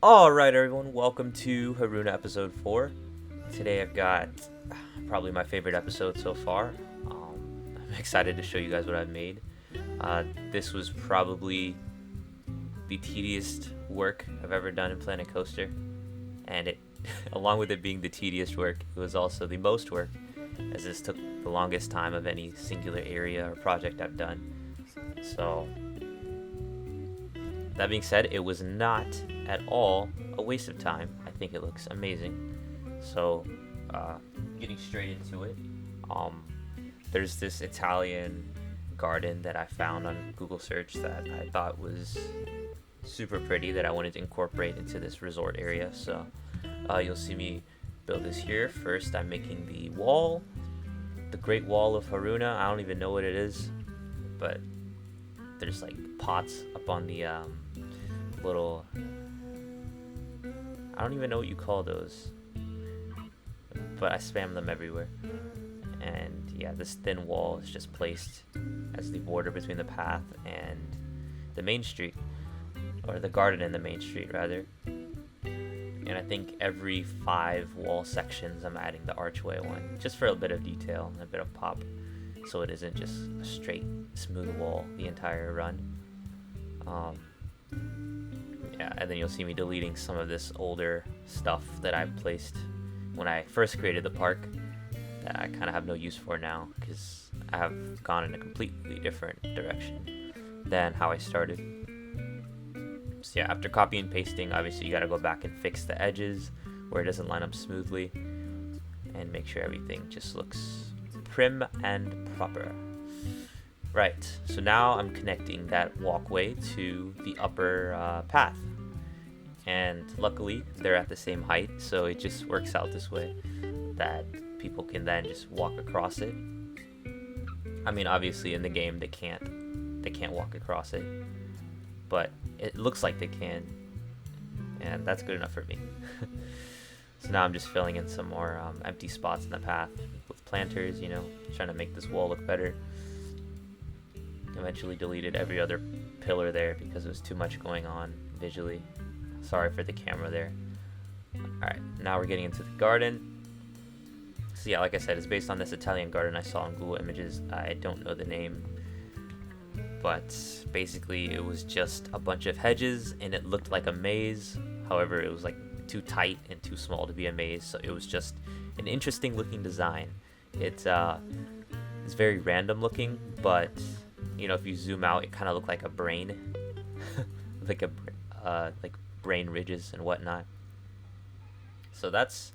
Alright everyone, welcome to Haruna episode 4. Today I've got probably my favorite episode so far. I'm excited to show you guys what I've made. This was probably the tedious work I've ever done in Planet Coaster. And it, along with it being the tedious work, it was also the most work, as this took the longest time of any singular area or project I've done. So, that being said, it was not at all a waste of time. I think it looks amazing. So, getting straight into it, there's this Italian garden that I found on Google search that I thought was super pretty that I wanted to incorporate into this resort area. So, you'll see me build this here. First, I'm making the wall, the Great Wall of Haruna. I don't even know what it is, but there's like pots up on the little, I don't even know what you call those, but I spam them everywhere. And yeah, this thin wall is just placed as the border between the path and the main street, or the garden and the main street rather. And I think every 5 wall sections I'm adding the archway one, just for a bit of detail and a bit of pop, so it isn't just a straight smooth wall the entire run. Yeah, and then you'll see me deleting some of this older stuff that I placed when I first created the park that I kind of have no use for now, because I have gone in a completely different direction than how I started. So yeah, after copy and pasting, obviously you gotta go back and fix the edges where it doesn't line up smoothly and make sure everything just looks prim and proper. Right, so now I'm connecting that walkway to the upper path, and luckily they're at the same height, so it just works out this way that people can then just walk across it. I mean, obviously in the game they can't walk across it, but it looks like they can, and that's good enough for me. So now I'm just filling in some more empty spots in the path with planters, trying to make this wall look better. Eventually deleted every other pillar there because it was too much going on visually. Sorry for the camera there. Alright, now we're getting into the garden. So yeah, like I said, it's based on this Italian garden I saw on Google Images. I don't know the name, but basically it was just a bunch of hedges and it looked like a maze. However, it was like too tight and too small to be a maze, so it was just an interesting looking design. It's very random looking, but if you zoom out, it kind of looked like a brain, like brain ridges and whatnot. So that's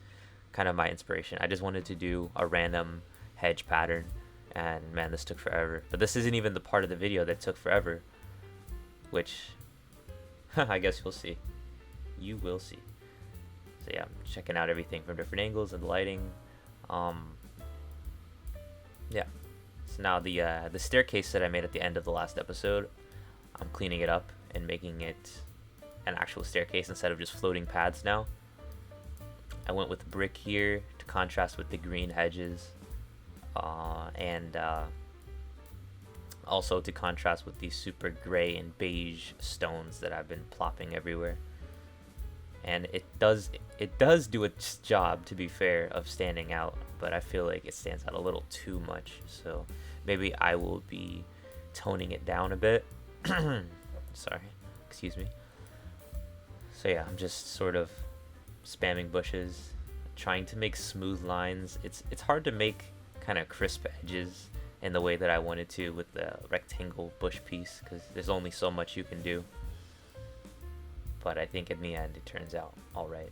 kind of my inspiration. I just wanted to do a random hedge pattern, and man, this took forever. But this isn't even the part of the video that took forever, which I guess you'll see. You will see. So yeah, I'm checking out everything from different angles and the lighting. Yeah. So now the staircase that I made at the end of the last episode, I'm cleaning it up and making it an actual staircase instead of just floating paths now. I went with brick here to contrast with the green hedges, and also to contrast with these super gray and beige stones that I've been plopping everywhere. And it does do its job, to be fair, of standing out, but I feel like it stands out a little too much, so maybe I will be toning it down a bit. Sorry, excuse me. So yeah, I'm just sort of spamming bushes, trying to make smooth lines. It's hard to make kind of crisp edges in the way that I wanted to with the rectangle bush piece, because there's only so much you can do. But I think in the end it turns out alright.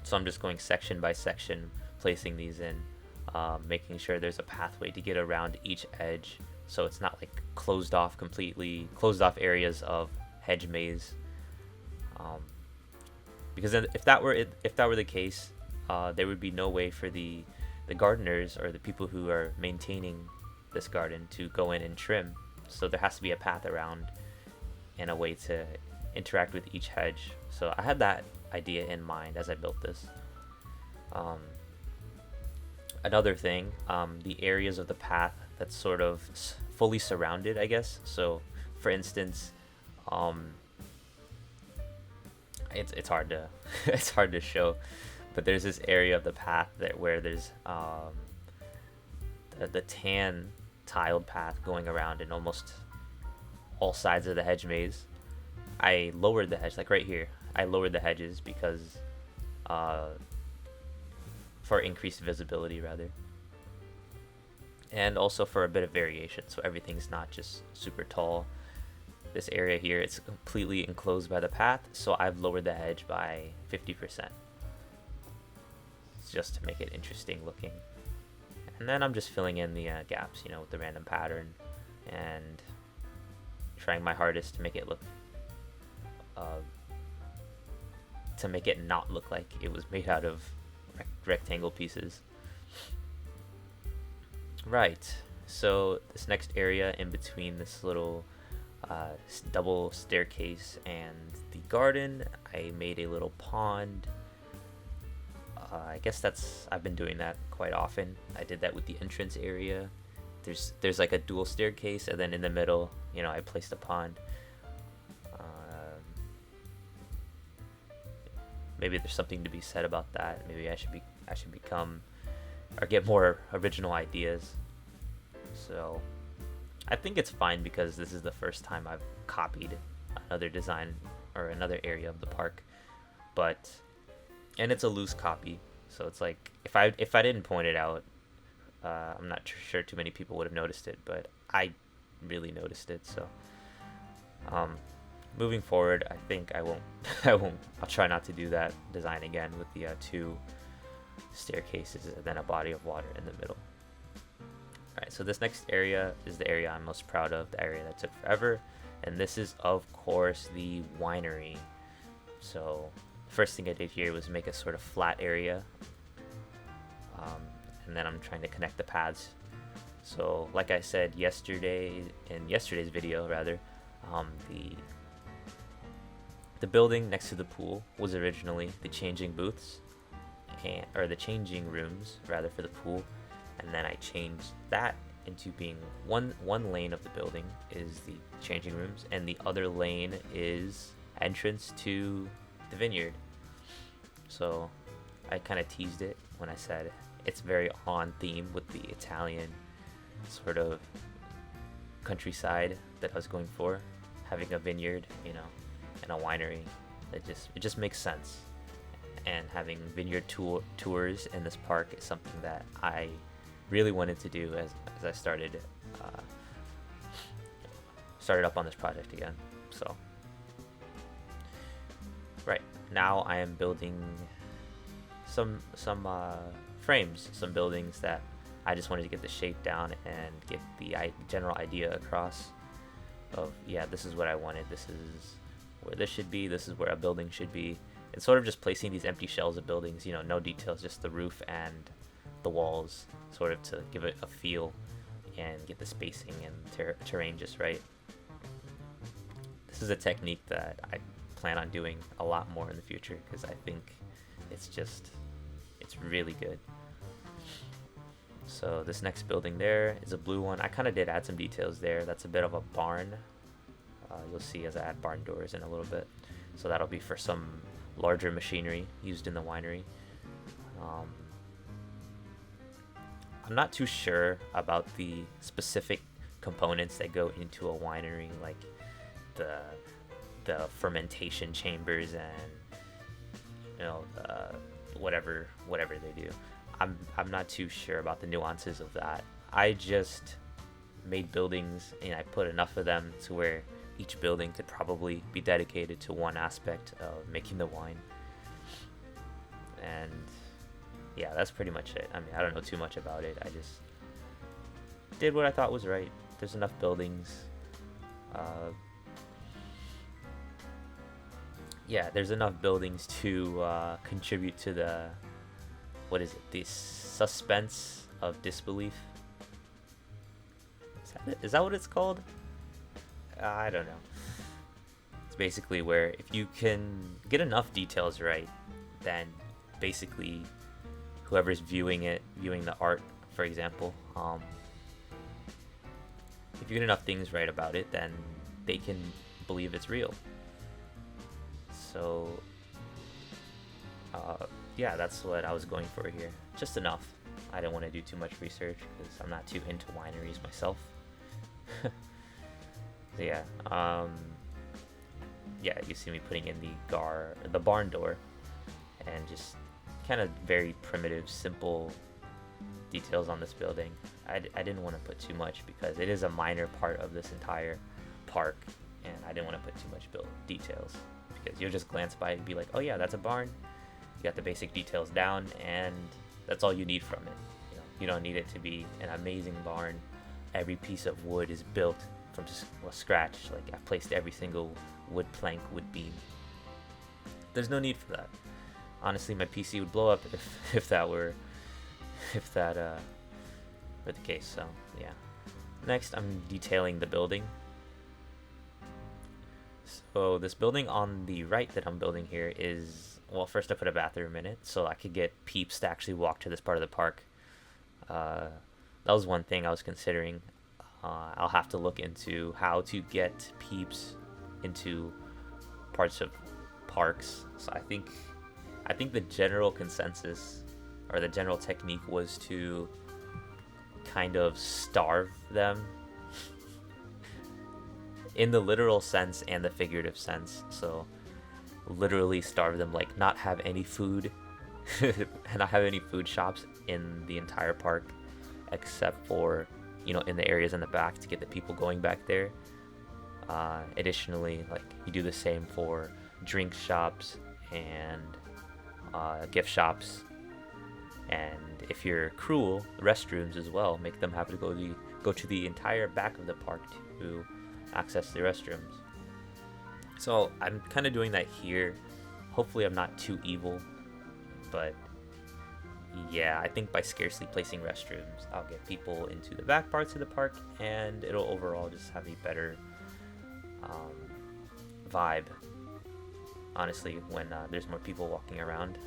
So I'm just going section by section, placing these in, making sure there's a pathway to get around each edge, so it's not like closed off areas of hedge maze. Because then if that were the case, there would be no way for the gardeners or the people who are maintaining this garden to go in and trim. So there has to be a path around and a way to interact with each hedge. So I had that idea in mind as I built this. Another thing, the areas of the path that's sort of fully surrounded, I guess. So for instance, it's hard to it's hard to show, but there's this area of the path that where there's the tan tiled path going around in almost all sides of the hedge maze. I lowered the hedge, like right here. I lowered the hedges because for increased visibility rather, and also for a bit of variation, so everything's not just super tall. This area here, it's completely enclosed by the path, so I've lowered the hedge by 50%. It's just to make it interesting looking. And then I'm just filling in the gaps, with the random pattern and trying my hardest to make it look, to make it not look like it was made out of rectangle pieces. Right, so this next area in between this little double staircase and the garden, I made a little pond. I guess I've been doing that quite often. I did that with the entrance area. There's like a dual staircase, and then in the middle, I placed a pond. Maybe there's something to be said about that. Maybe I should become or get more original ideas. So I think it's fine because this is the first time I've copied another design or another area of the park, and it's a loose copy, so it's like if I didn't point it out, I'm not sure too many people would have noticed it, but I really noticed it. So moving forward, I think I'll try not to do that design again with the two staircases and then a body of water in the middle. Alright, so this next area is the area I'm most proud of, the area that took forever, and this is of course the winery. So the first thing I did here was make a sort of flat area, and then I'm trying to connect the paths. So like I said in yesterday's video rather, the building next to the pool was originally the changing booths, or the changing rooms rather, for the pool. And then I changed that into being one lane of the building is the changing rooms, and the other lane is entrance to the vineyard. So I kind of teased it when I said it's very on theme with the Italian sort of countryside that I was going for, having a vineyard, and a winery. It just makes sense. And having vineyard tours in this park is something that I really wanted to do as I started up on this project again. So right now I am building some frames, some buildings that I just wanted to get the shape down and get the general idea across of, this is what I wanted, this is where this should be, this is where a building should be. It's sort of just placing these empty shells of buildings, no details, just the roof and the walls, sort of to give it a feel and get the spacing and terrain just right. This is a technique that I plan on doing a lot more in the future because I think it's really good. So this next building there is a blue one. I kind of did add some details there. That's a bit of a barn. You'll see as I add barn doors in a little bit. So that'll be for some larger machinery used in the winery. I'm not too sure about the specific components that go into a winery, like the fermentation chambers and whatever they do. I'm not too sure about the nuances of that. I just made buildings and I put enough of them to where each building could probably be dedicated to one aspect of making the wine. And that's pretty much it. I mean, I don't know too much about it. I just did what I thought was right. There's enough buildings. There's enough buildings to contribute to the the suspense of disbelief. Is that what it's called? I don't know. It's basically where if you can get enough details right, then basically whoever's viewing the art, for example, if you get enough things right about it, then they can believe it's real. So yeah, that's what I was going for here. Just enough. I didn't want to do too much research because I'm not too into wineries myself. So yeah, yeah, you see me putting in the barn door, and just kind of very primitive, simple details on this building. I didn't want to put too much because it is a minor part of this entire park, and I didn't want to put too much details because you'll just glance by it and be like, oh yeah, that's a barn. You got the basic details down, and that's all you need from it. You don't need it to be an amazing barn. Every piece of wood is built from scratch. Like, I've placed every single wood plank, wood beam. There's no need for that. Honestly, my PC would blow up if that were the case. So yeah. Next, I'm detailing the building. So this building on the right that I'm building here is, well, first I put a bathroom in it so I could get peeps to actually walk to this part of the park. That was one thing I was considering. I'll have to look into how to get peeps into parts of parks. So I think the general consensus or the general technique was to kind of starve them in the literal sense and the figurative sense. So literally starve them, like not have any food and not have any food shops in the entire park except for, in the areas in the back to get the people going back there. Additionally, like, you do the same for drink shops and gift shops, and if you're cruel, restrooms as well. Make them have to go to the entire back of the park to access the restrooms. So I'm kind of doing that here. Hopefully I'm not too evil, but yeah, I think by scarcely placing restrooms, I'll get people into the back parts of the park, and it'll overall just have a better vibe, honestly, when there's more people walking around.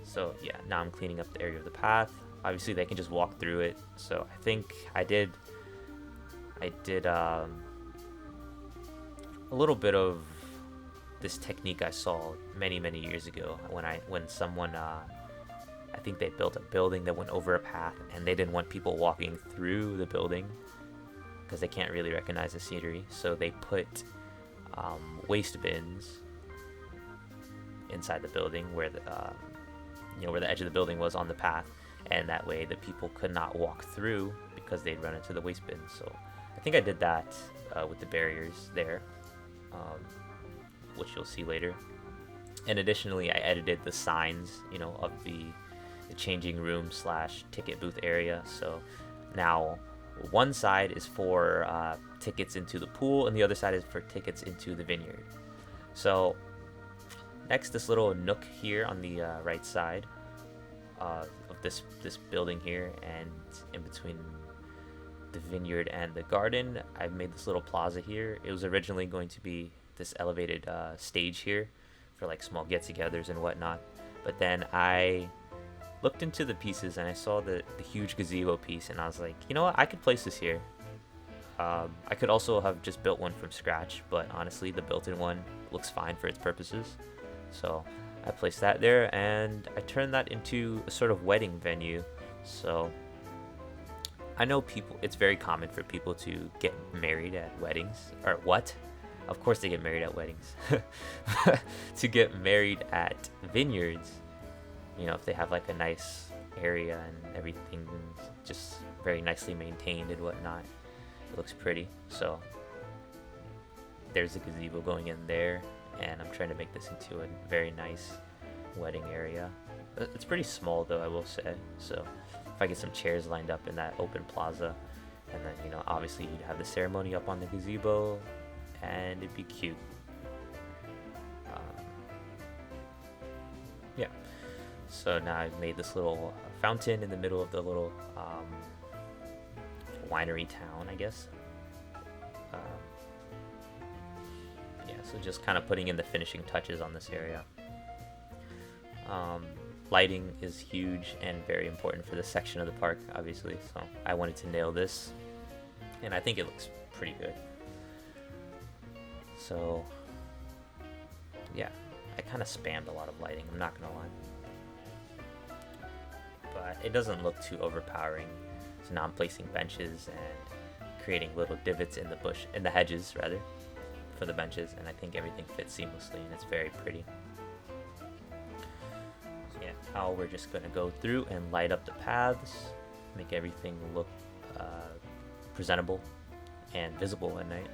So yeah, now I'm cleaning up the area of the path. Obviously they can just walk through it, so I think I did a little bit of this technique I saw many years ago when someone I think they built a building that went over a path, and they didn't want people walking through the building because they can't really recognize the scenery, so they put waste bins inside the building where the edge of the building was on the path, and that way the people could not walk through because they'd run into the waste bins. So I think I did that with the barriers there, which you'll see later. And additionally, I edited the signs, of the changing room / ticket booth area. So now one side is for tickets into the pool, and the other side is for tickets into the vineyard. So next, this little nook here on the right side of this building here, and in between the vineyard and the garden, I've made this little plaza here. It was originally going to be this elevated stage here for like small get-togethers and whatnot, but then I looked into the pieces and I saw the huge gazebo piece, and I was like, you know what, I could place this here. I could also have just built one from scratch, but honestly the built-in one looks fine for its purposes, so I placed that there, and I turned that into a sort of wedding venue. So I know it's very common for people to get married at weddings, or what? Of course they get married at weddings. To get married at vineyards, if they have like a nice area and everything just very nicely maintained and whatnot, it looks pretty. So there's a gazebo going in there, and I'm trying to make this into a very nice wedding area. It's pretty small though, I will say. So if I get some chairs lined up in that open plaza, and then obviously you'd have the ceremony up on the gazebo, and it'd be cute. Yeah. So now I've made this little fountain in the middle of the little winery town, I guess. Yeah, so just kind of putting in the finishing touches on this area. Lighting is huge and very important for this section of the park, obviously, so I wanted to nail this, and I think it looks pretty good. So yeah, I kind of spammed a lot of lighting, I'm not gonna lie. But it doesn't look too overpowering. So now I'm placing benches and creating little divots in the hedges rather, for the benches, and I think everything fits seamlessly and it's very pretty. So yeah, now we're just gonna go through and light up the paths, make everything look presentable and visible at night.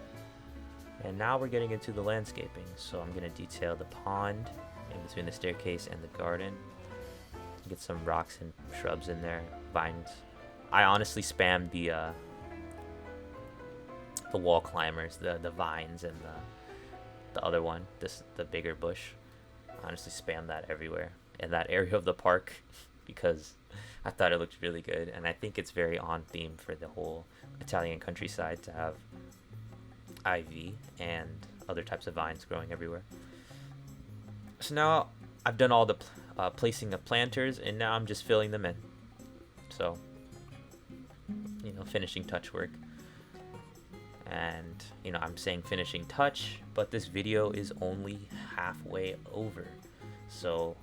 And now we're getting into the landscaping, so I'm gonna detail the pond in between the staircase and the garden. Get some rocks and shrubs in there, vines. I honestly spammed the wall climbers, the vines, and the other one, the bigger bush. I honestly spammed that everywhere in that area of the park because I thought it looked really good, and I think it's very on theme for the whole Italian countryside to have ivy and other types of vines growing everywhere. So now I've done all the placing of planters, and now I'm just filling them in. So, finishing touch work. And, I'm saying finishing touch, but this video is only halfway over. So,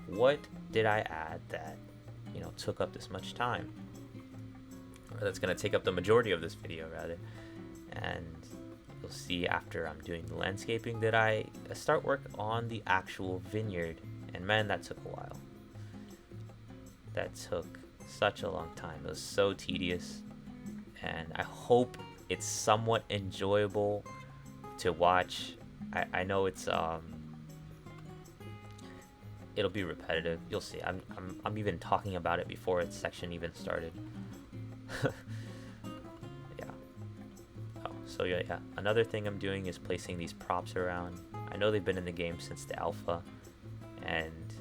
what did I add that, took up this much time? Or that's going to take up the majority of this video, rather. And you'll see after I'm doing the landscaping that I start work on the actual vineyard. And man, that took a while. That took such a long time. It was so tedious. And I hope it's somewhat enjoyable to watch. I know it's it'll be repetitive. You'll see. I'm even talking about it before its section even started. Yeah. Oh, so yeah. Another thing I'm doing is placing these props around. I know they've been in the game since the alpha, and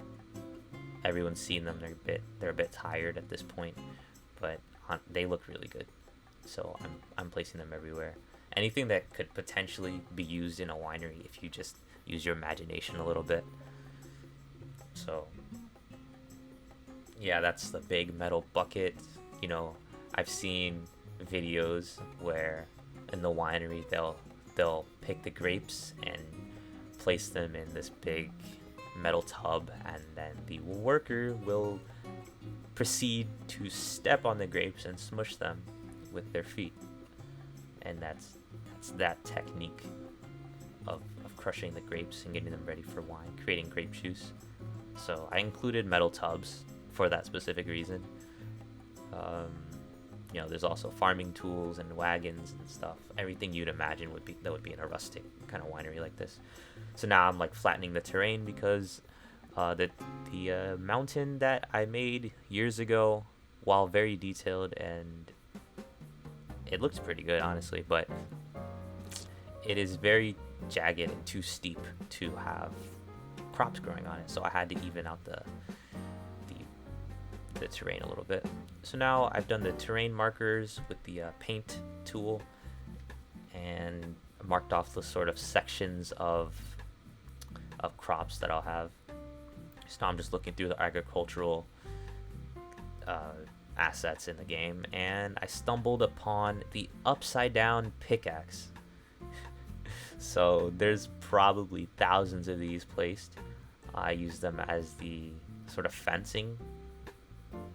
everyone's seen them. They're a bit tired at this point, but they look really good. So I'm placing them everywhere. Anything that could potentially be used in a winery if you just use your imagination a little bit. So yeah, that's the big metal bucket. I've seen videos where in the winery they'll pick the grapes and place them in this big metal tub, and then the worker will proceed to step on the grapes and smush them with their feet. And that's that technique of crushing the grapes and getting them ready for wine, creating grape juice. So I included metal tubs for that specific reason. There's also farming tools and wagons and stuff. Everything you'd imagine would be in a rustic kind of winery like this. So now I'm flattening the terrain because the mountain that I made years ago, while very detailed and it looks pretty good honestly, but it is very jagged and too steep to have crops growing on it. So I had to even out the terrain a little bit. So now I've done the terrain markers with the paint tool and marked off the sort of sections of crops that I'll have. So now I'm just looking through the agricultural assets in the game, and I stumbled upon the upside down pickaxe. So there's probably thousands of these placed. I use them as the sort of fencing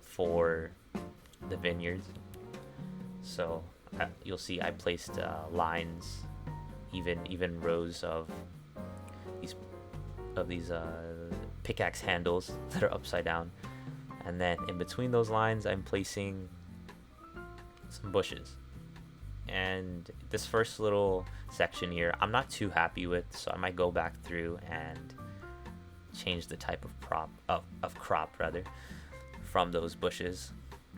for the vineyards. So you'll see I placed lines, even rows of these pickaxe handles that are upside down, and then in between those lines I'm placing some bushes. And this first little section here I'm not too happy with, so I might go back through and change the type of crop rather from those bushes,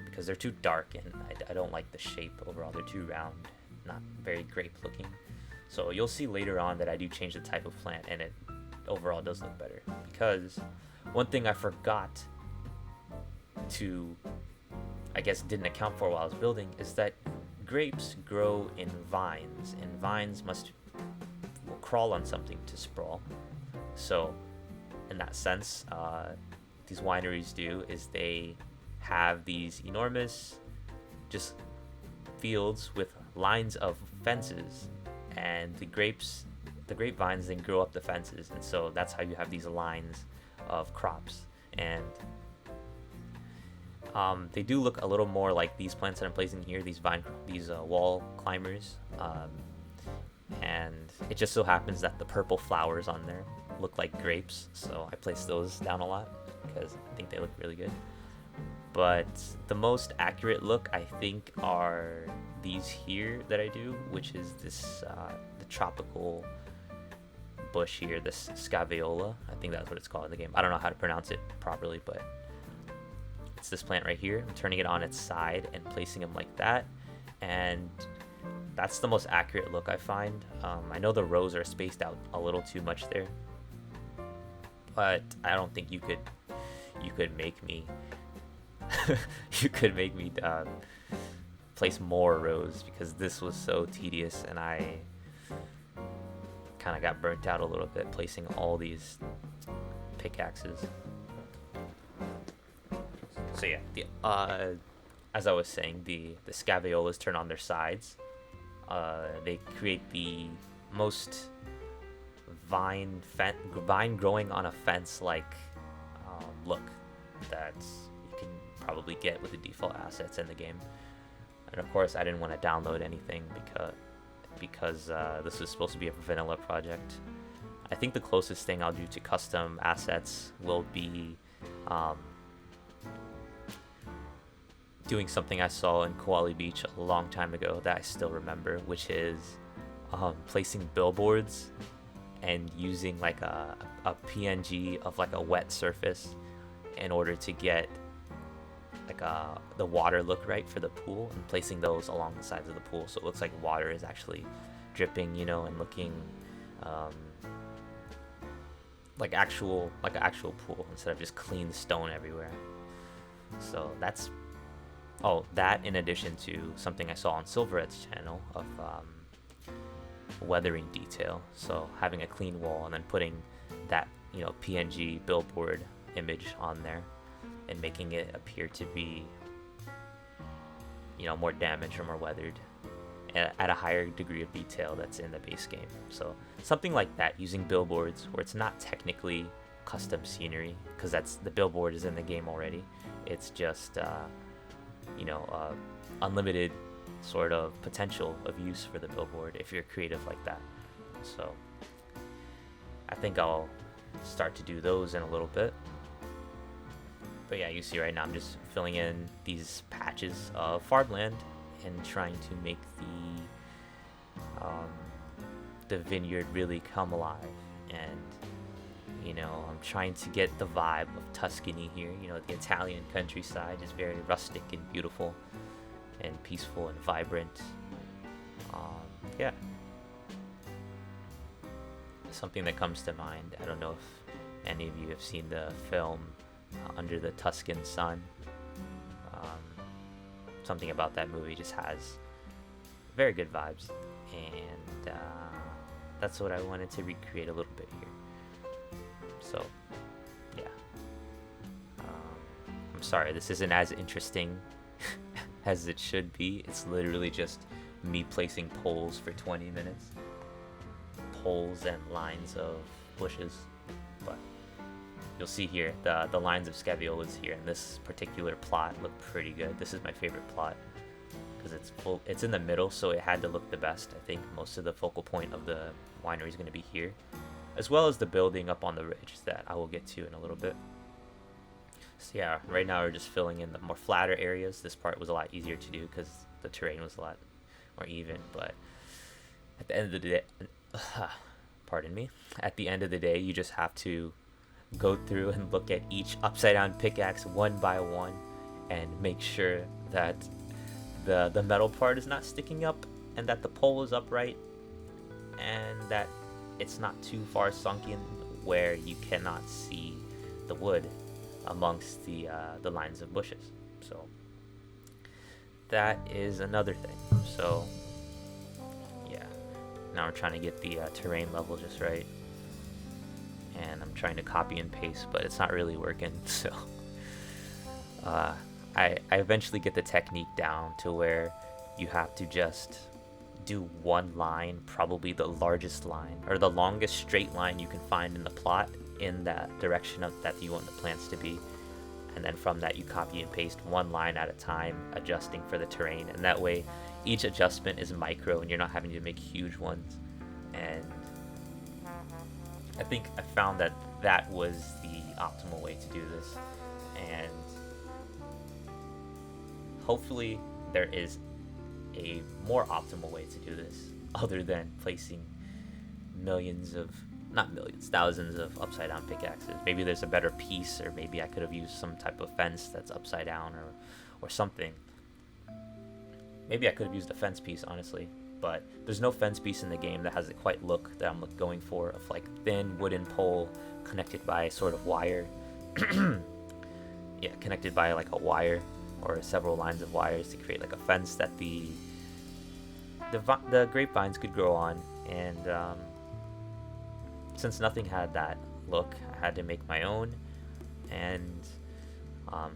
because they're too dark and I don't like the shape overall. They're too round, not very grape looking. So you'll see later on that I do change the type of plant, and it overall does look better. Because one thing I forgot to, I guess didn't account for while I was building, is that grapes grow in vines, and vines will crawl on something to sprawl. So in that sense, these wineries do is they have these enormous just fields with lines of fences, and the grapes the grapevines then grow up the fences, and so that's how you have these lines of crops. And they do look a little more like these plants that I'm placing here, these wall climbers. And it just so happens that the purple flowers on there look like grapes, so I place those down a lot because I think they look really good. But the most accurate look, I think, are these here that I do, which is this the tropical bush here, this scaveola. I think that's what it's called in the game. I don't know how to pronounce it properly, but it's this plant right here. I'm turning it on its side and placing them like that, and that's the most accurate look I find. I know the rows are spaced out a little too much there, but I don't think you could make me place more rows, because this was so tedious and I kind of got burnt out a little bit placing all these pickaxes. So yeah, as I was saying, the scaveolas turn on their sides. They create the most vine growing on a fence like look that you can probably get with the default assets in the game. And of course, I didn't want to download anything because this was supposed to be a vanilla project. I think the closest thing I'll do to custom assets will be doing something I saw in Koali Beach a long time ago that I still remember, which is placing billboards and using like a PNG of like a wet surface in order to get like the water look right for the pool, and placing those along the sides of the pool so it looks like water is actually dripping, you know, and looking like an actual pool instead of just clean stone everywhere. So that's that, in addition to something I saw on Silveret's channel of weathering detail. So having a clean wall and then putting that, you know, PNG billboard image on there and making it appear to be, you know, more damaged or more weathered at a higher degree of detail that's in the base game. So something like that, using billboards where it's not technically custom scenery, because that's the billboard is in the game already. It's just you know, unlimited sort of potential of use for the billboard if you're creative like that. So I think I'll start to do those in a little bit. But yeah, you see right now I'm just filling in these patches of farmland and trying to make the vineyard really come alive. And you know, I'm trying to get the vibe of Tuscany here. You know, the Italian countryside is very rustic and beautiful and peaceful and vibrant. Yeah. Something that comes to mind, I don't know if any of you have seen the film Under the Tuscan Sun. Something about that movie just has very good vibes. And that's what I wanted to recreate a little bit here. So, yeah. I'm sorry, this isn't as interesting as it should be. It's literally just me placing poles for 20 minutes. Poles and lines of bushes. But you'll see here, the lines of scaviolas here in this particular plot look pretty good. This is my favorite plot because it's in the middle, so it had to look the best. I think most of the focal point of the winery is going to be here, as well as the building up on the ridge that I will get to in a little bit. So yeah, right now we're just filling in the more flatter areas. This part was a lot easier to do because the terrain was a lot more even, but at the end of the day, pardon me, at the end of the day, you just have to go through and look at each upside down pickaxe one by one and make sure that the metal part is not sticking up and that the pole is upright and that it's not too far sunken where you cannot see the wood amongst the lines of bushes. So that is another thing. So yeah, now we're trying to get the terrain level just right, and I'm trying to copy and paste, but it's not really working. So I eventually get the technique down to where you have to just do one line, probably the largest line or the longest straight line you can find in the plot, in that direction of that you want the plants to be, and then from that you copy and paste one line at a time, adjusting for the terrain, and that way each adjustment is micro and you're not having to make huge ones. And I think I found that that was the optimal way to do this, and hopefully there is a more optimal way to do this other than placing thousands of upside down pickaxes. Maybe there's a better piece, or maybe I could have used some type of fence that's upside down, or something. Maybe I could have used a fence piece, honestly, but there's no fence piece in the game that has the quite look that I'm going for, of like thin wooden pole connected by a sort of wire. Yeah, connected by like a wire or several lines of wires to create like a fence that the grapevines could grow on. And since nothing had that look, I had to make my own. And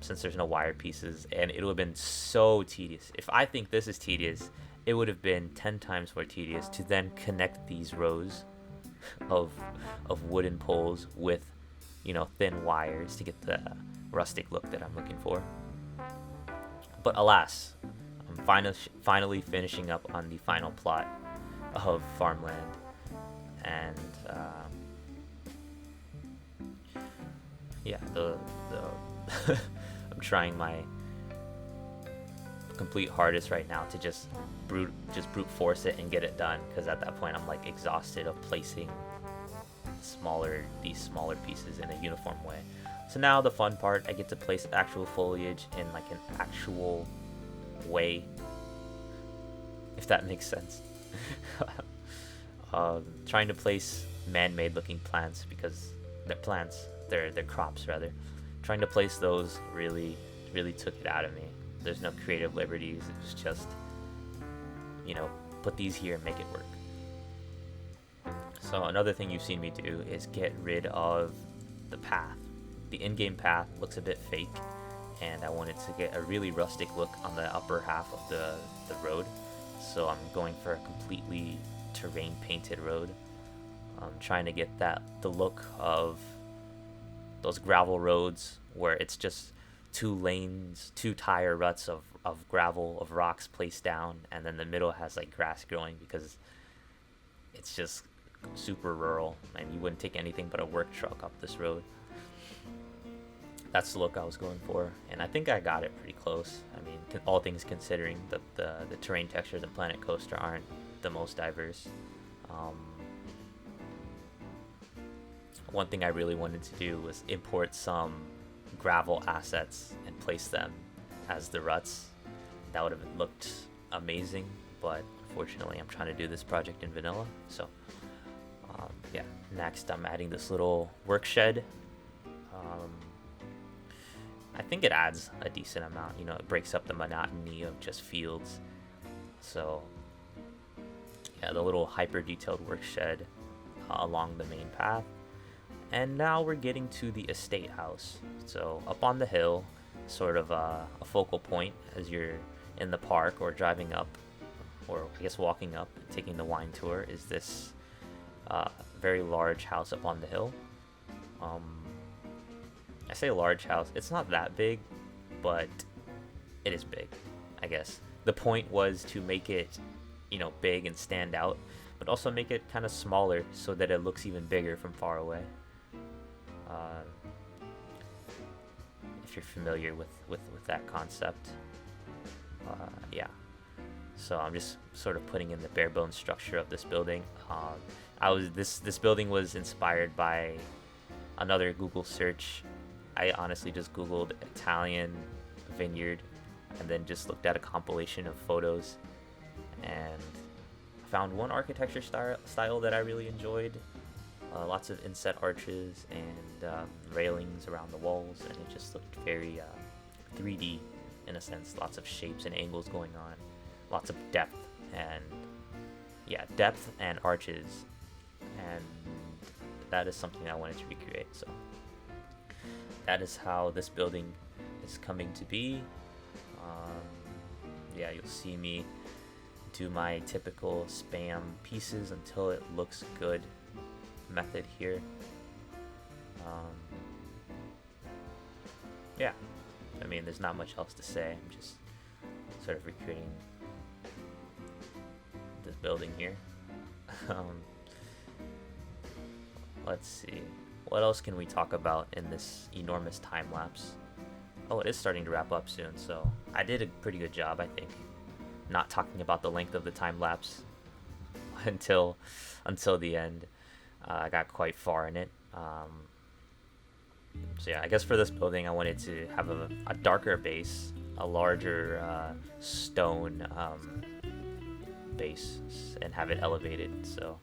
since there's no wire pieces, and it would have been so tedious. If I think this is tedious, it would have been 10 times more tedious to then connect these rows of wooden poles with, you know, thin wires to get the rustic look that I'm looking for. But alas, I'm finally finishing up on the final plot of farmland, and yeah, the I'm trying my complete hardest right now to just brute force it and get it done, because at that point I'm like exhausted of placing these smaller pieces in a uniform way. So now the fun part, I get to place actual foliage in like an actual way, if that makes sense. Trying to place man-made looking plants, because they're crops rather. Trying to place those really took it out of me. There's no creative liberties. It's just, you know, put these here and make it work. So another thing you've seen me do is get rid of the path. The in-game path looks a bit fake, and I wanted to get a really rustic look on the upper half of the road. So I'm going for a completely terrain painted road. I'm trying to get the look of those gravel roads where it's just two lanes, two tire ruts of gravel, of rocks placed down, and then the middle has like grass growing, because it's just super rural and you wouldn't take anything but a work truck up this road. That's the look I was going for, and I think I got it pretty close. I mean, all things considering, the terrain textures in Planet Coaster aren't the most diverse. One thing I really wanted to do was import some gravel assets and place them as the ruts. That would have looked amazing, but unfortunately I'm trying to do this project in vanilla. So yeah, next I'm adding this little work shed. I think it adds a decent amount, you know, it breaks up the monotony of just fields. So yeah, the little hyper detailed work shed along the main path. And now we're getting to the estate house. So up on the hill, sort of a focal point as you're in the park or driving up, or I guess walking up, taking the wine tour, is this very large house up on the hill. I say large house, it's not that big, but it is big, I guess. The point was to make it, you know, big and stand out, but also make it kind of smaller so that it looks even bigger from far away. If you're familiar with that concept. Yeah. So I'm just sort of putting in the bare bones structure of this building. This building was inspired by another Google search. I honestly just Googled Italian vineyard and then just looked at a compilation of photos and found one architecture style that I really enjoyed. Lots of inset arches and railings around the walls, and it just looked very 3D in a sense. Lots of shapes and angles going on, lots of depth and arches, and that is something I wanted to recreate. So that is how this building is coming to be. Yeah, you'll see me do my typical spam pieces until it looks good method here. Yeah, I mean, there's not much else to say. I'm just sort of recreating this building here. Let's see, what else can we talk about in this enormous time lapse? Oh, it is starting to wrap up soon, so I did a pretty good job, I think, not talking about the length of the time lapse until the end. I got quite far in it. So yeah, I guess for this building I wanted to have a darker base, a larger stone base, and have it elevated. So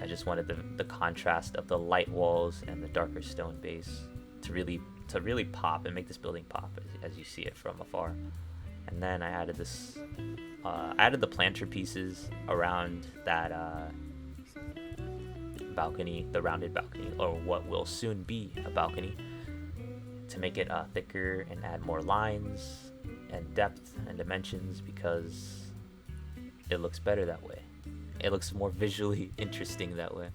I just wanted the contrast of the light walls and the darker stone base to really pop and make this building pop as you see it from afar. And then I added this, added the planter pieces around that balcony, the rounded balcony, or what will soon be a balcony, to make it thicker and add more lines and depth and dimensions, because it looks better that way. It looks more visually interesting that way.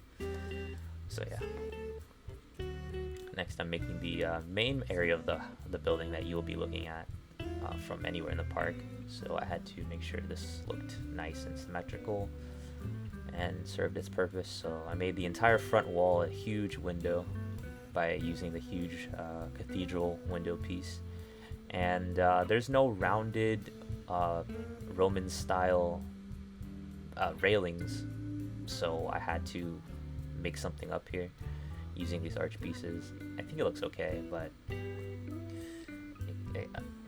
So yeah. Next, I'm making the main area of the building that you will be looking at from anywhere in the park. So I had to make sure this looked nice and symmetrical and served its purpose. So I made the entire front wall a huge window by using the huge cathedral window piece. And there's no rounded Roman style railings, so I had to make something up here using these arch pieces. I think it looks okay, but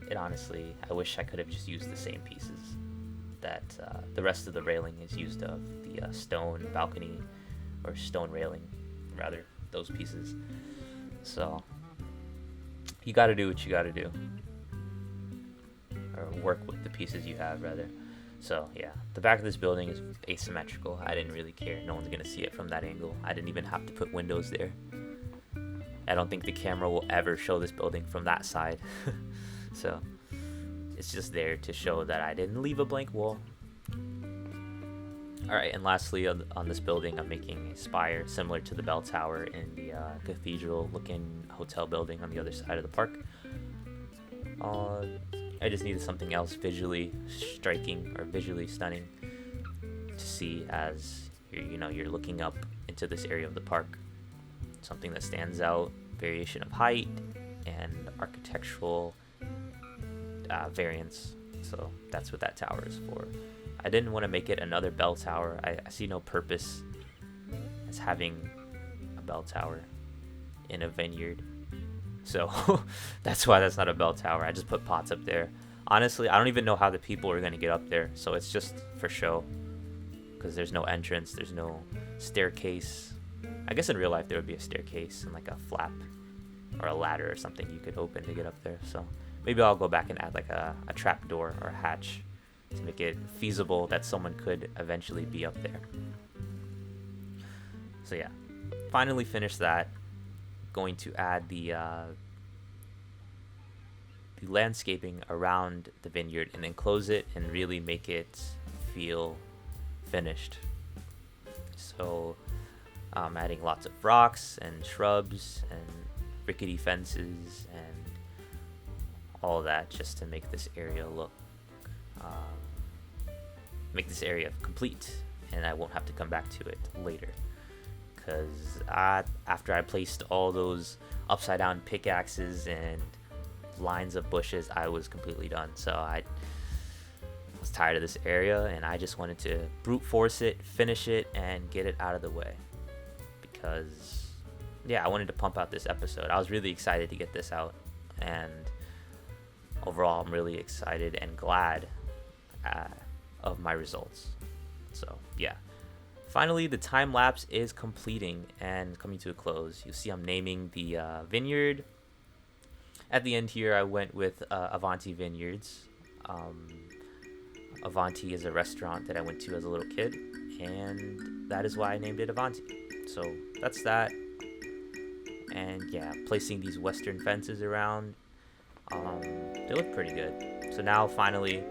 it honestly, I wish I could have just used the same pieces that the rest of the railing is used of, the stone balcony, or stone railing rather, those pieces. So you gotta do what you gotta do, or work with the pieces you have rather. So yeah, the back of this building is asymmetrical. I didn't really care. No one's gonna see it from that angle. I didn't even have to put windows there. I don't think the camera will ever show this building from that side. So it's just there to show that I didn't leave a blank wall. Alright, and lastly on this building, I'm making a spire similar to the bell tower in the cathedral looking hotel building on the other side of the park. I just needed something else visually striking or visually stunning to see as you're looking up into this area of the park. Something that stands out, variation of height and architectural variance. So that's what that tower is for. I didn't want to make it another bell tower. I see no purpose as having a bell tower in a vineyard. So that's why that's not a bell tower. I just put pots up there. Honestly, I don't even know how the people are going to get up there. So it's just for show, because there's no entrance. There's no staircase. I guess in real life there would be a staircase and like a flap or a ladder or something you could open to get up there. So maybe I'll go back and add like a trap door or a hatch to make it feasible that someone could eventually be up there. So yeah, finally finished that. Going to add the landscaping around the vineyard and enclose it and really make it feel finished. So I'm adding lots of rocks and shrubs and rickety fences and all that just to make this area look complete, and I won't have to come back to it later, because after I placed all those upside down pickaxes and lines of bushes, I was completely done. So I was tired of this area and I just wanted to brute force it, finish it, and get it out of the way, because yeah, I wanted to pump out this episode. I was really excited to get this out, and overall I'm really excited and glad of my results. So yeah, finally the time lapse is completing and coming to a close. You see I'm naming the vineyard. At the end here I went with Avanti Vineyards. Avanti is a restaurant that I went to as a little kid, and that is why I named it Avanti. So that's that. And yeah, placing these western fences around, they look pretty good. So now finally,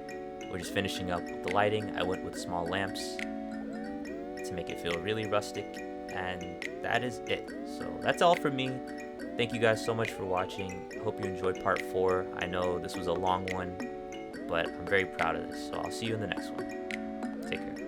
we're just finishing up with the lighting. I went with small lamps to make it feel really rustic, and that is it. So that's all from me. Thank you guys so much for watching. Hope you enjoyed part 4. I know this was a long one, but I'm very proud of this. So I'll see you in the next one. Take care.